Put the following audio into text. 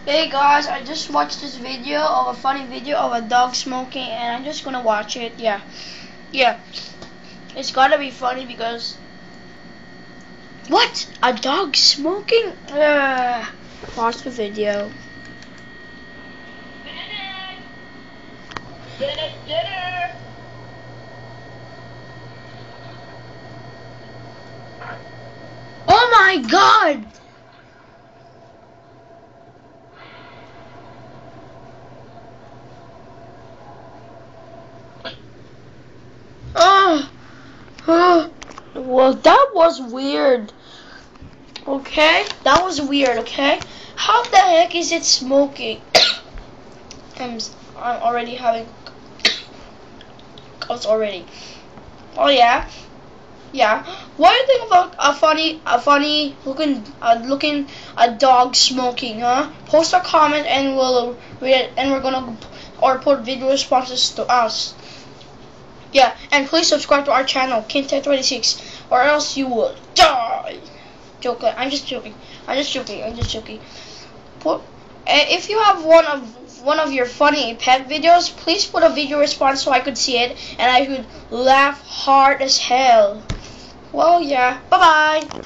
Hey guys, I just watched this video of a funny video of a dog smoking, and I'm just gonna watch it. Yeah, it's gotta be funny because what? A dog smoking? Watch the video. Dinner. Oh my God! Well, that was weird. Okay, that was weird. Okay, how the heck is it smoking? I'm already having cups already. Oh yeah. What do you think about a funny looking a dog smoking? Huh? Post a comment and we'll read it, and we're gonna or put video responses to us. Yeah, and please subscribe to our channel, Kintech26, or else you will die. Joking. I'm just joking. If you have one of your funny pet videos, please put a video response so I could see it and I could laugh hard as hell. Well, yeah. Bye bye.